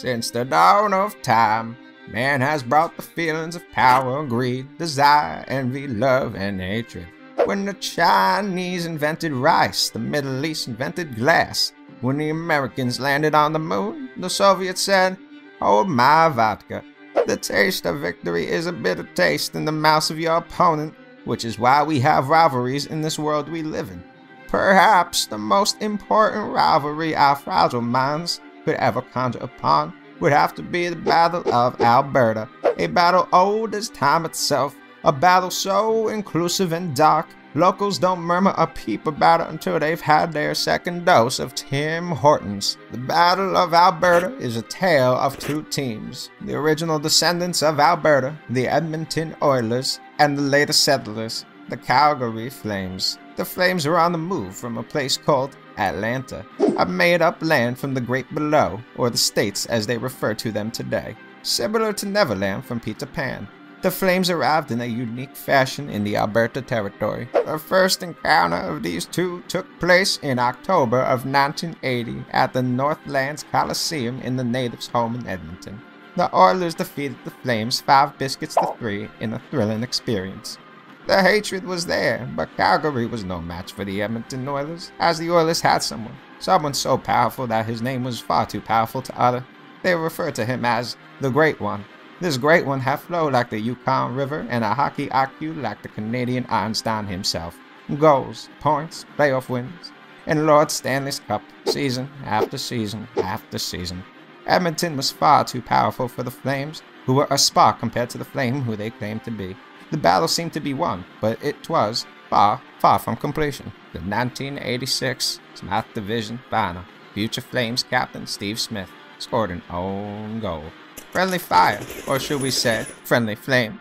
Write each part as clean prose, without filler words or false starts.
Since the dawn of time, man has brought the feelings of power, greed, desire, envy, love, and hatred. When the Chinese invented rice, the Middle East invented glass. When the Americans landed on the moon, the Soviets said, "Hold my vodka." The taste of victory is a bitter taste in the mouth of your opponent, which is why we have rivalries in this world we live in. Perhaps the most important rivalry our fragile minds could ever conjure upon would have to be the Battle of Alberta, a battle old as time itself, a battle so inclusive and dark, locals don't murmur a peep about it until they've had their second dose of Tim Hortons. The Battle of Alberta is a tale of two teams, the original descendants of Alberta, the Edmonton Oilers, and the later settlers, the Calgary Flames. The Flames were on the move from a place called Atlanta, a made-up land from the Great Below, or the States as they refer to them today, similar to Neverland from Peter Pan. The Flames arrived in a unique fashion in the Alberta territory. The first encounter of these two took place in October of 1980 at the Northlands Coliseum in the natives' home in Edmonton. The Oilers defeated the Flames 5 biscuits to 3 in a thrilling experience. The hatred was there, but Calgary was no match for the Edmonton Oilers, as the Oilers had someone so powerful that his name was far too powerful to utter. They referred to him as the Great One. This Great One had flow like the Yukon River and a hockey IQ like the Canadian Einstein himself. Goals, points, playoff wins, and Lord Stanley's Cup, season after season after season. Edmonton was far too powerful for the Flames, who were a spark compared to the Flame who they claimed to be. The battle seemed to be won, but it was far, far from completion. The 1986 South Division Final, future Flames captain Steve Smith scored an own goal. Friendly fire, or should we say, friendly flame.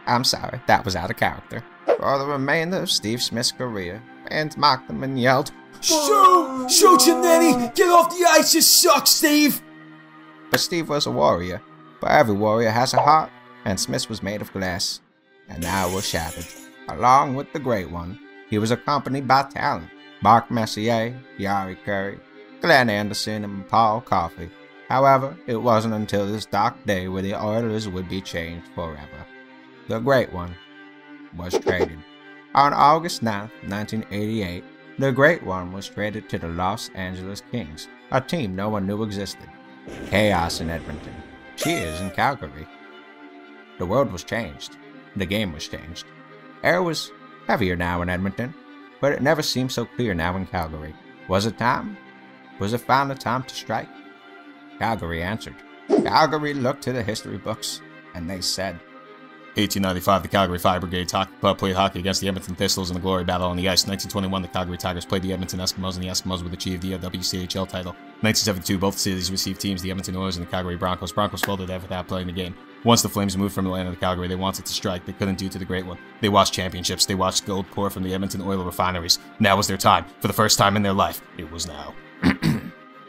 I'm sorry, that was out of character. For the remainder of Steve Smith's career, fans mocked him and yelled, "Shoot! Shoot, Janetti! Get off the ice, you suck, Steve!" But Steve was a warrior, but every warrior has a heart, and Smith was made of glass, and now was shattered. Along with the Great One, he was accompanied by talent, Mark Messier, Yari Curry, Glenn Anderson, and Paul Coffey. However, it wasn't until this dark day where the Oilers would be changed forever. The Great One was traded. On August 9, 1988, the Great One was traded to the Los Angeles Kings, a team no one knew existed. Chaos in Edmonton, cheers in Calgary. The world was changed. The game was changed. Air was heavier now in Edmonton, but it never seemed so clear now in Calgary. Was it time? Was it finally time to strike? Calgary answered. Calgary looked to the history books, and they said, 1895, the Calgary Fire Brigade Club played hockey against the Edmonton Thistles in the Glory Battle on the ice. 1921, the Calgary Tigers played the Edmonton Eskimos, and the Eskimos would achieve the WCHL title. 1972, both cities received teams, the Edmonton Oilers and the Calgary Broncos. Broncos folded without playing the game. Once the Flames moved from Atlanta to Calgary, they wanted to strike. They couldn't due to the Great One. They watched championships. They watched gold pour from the Edmonton oil refineries. Now was their time. For the first time in their life, it was now.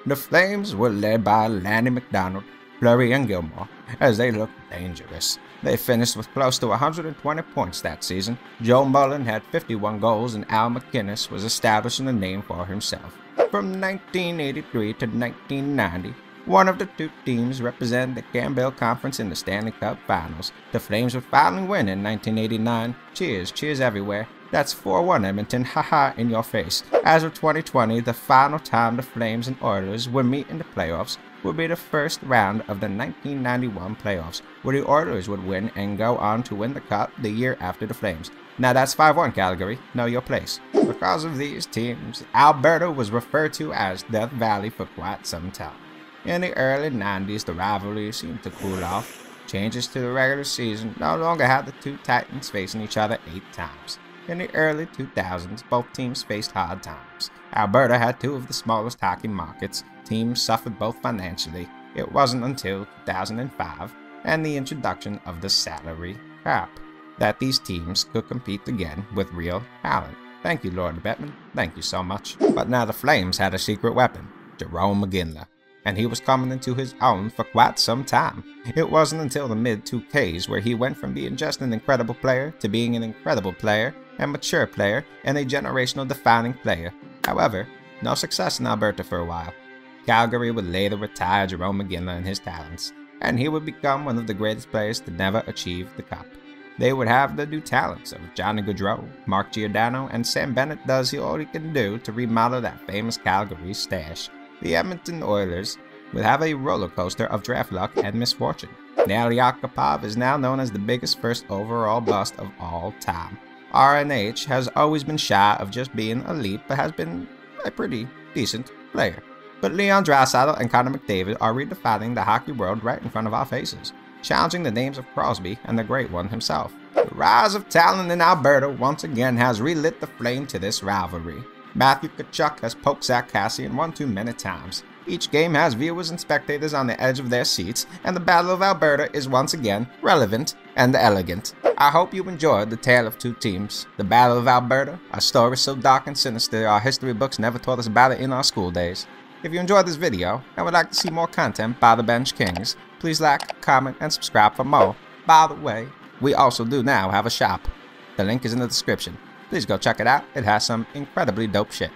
The Flames were led by Lanny McDonald, Fleury, and Gilmore, as they looked dangerous. They finished with close to 120 points that season. Joe Mullen had 51 goals, and Al McInnes was establishing a name for himself. From 1983 to 1990, one of the two teams represented the Campbell Conference in the Stanley Cup Finals. The Flames would finally win in 1989. Cheers, cheers everywhere. That's 4-1 Edmonton, haha, in your face. As of 2020, the final time the Flames and Oilers would meet in the playoffs would be the first round of the 1991 playoffs, where the Oilers would win and go on to win the Cup the year after the Flames. Now that's 5-1 Calgary, know your place. Because of these teams, Alberta was referred to as Death Valley for quite some time. In the early 90s, the rivalry seemed to cool off. Changes to the regular season no longer had the two titans facing each other 8 times. In the early 2000s, both teams faced hard times. Alberta had 2 of the smallest hockey markets. Teams suffered both financially. It wasn't until 2005 and the introduction of the salary cap that these teams could compete again with real talent. Thank you, Lord Bettman. Thank you so much. But now the Flames had a secret weapon, Jarome McGinley, and he was coming into his own for quite some time. It wasn't until the mid-2Ks where he went from being just an incredible player to being an incredible player, a mature player, and a generational defining player. However, no success in Alberta for a while. Calgary would later retire Jerome McGinley and his talents, and he would become one of the greatest players to never achieve the cup. They would have the new talents of Johnny Gaudreau, Mark Giordano, and Sam Bennett does all he can do to remodel that famous Calgary stash. The Edmonton Oilers would have a roller coaster of draft luck and misfortune. Nail Yakupov is now known as the biggest first overall bust of all time. RNH has always been shy of just being elite, but has been a pretty decent player. But Leon Draisaitl and Connor McDavid are redefining the hockey world right in front of our faces, challenging the names of Crosby and the Great One himself. The rise of talent in Alberta once again has relit the flame to this rivalry. Matthew Tkachuk has poked Zach Kassian one too many times. Each game has viewers and spectators on the edge of their seats, and the Battle of Alberta is once again relevant and elegant. I hope you enjoyed the tale of two teams. The Battle of Alberta, a story so dark and sinister our history books never taught us about it in our school days. If you enjoyed this video and would like to see more content by the Bench Kings, please like, comment, and subscribe for more. By the way, we also do now have a shop. The link is in the description. Please go check it out. It has some incredibly dope shit.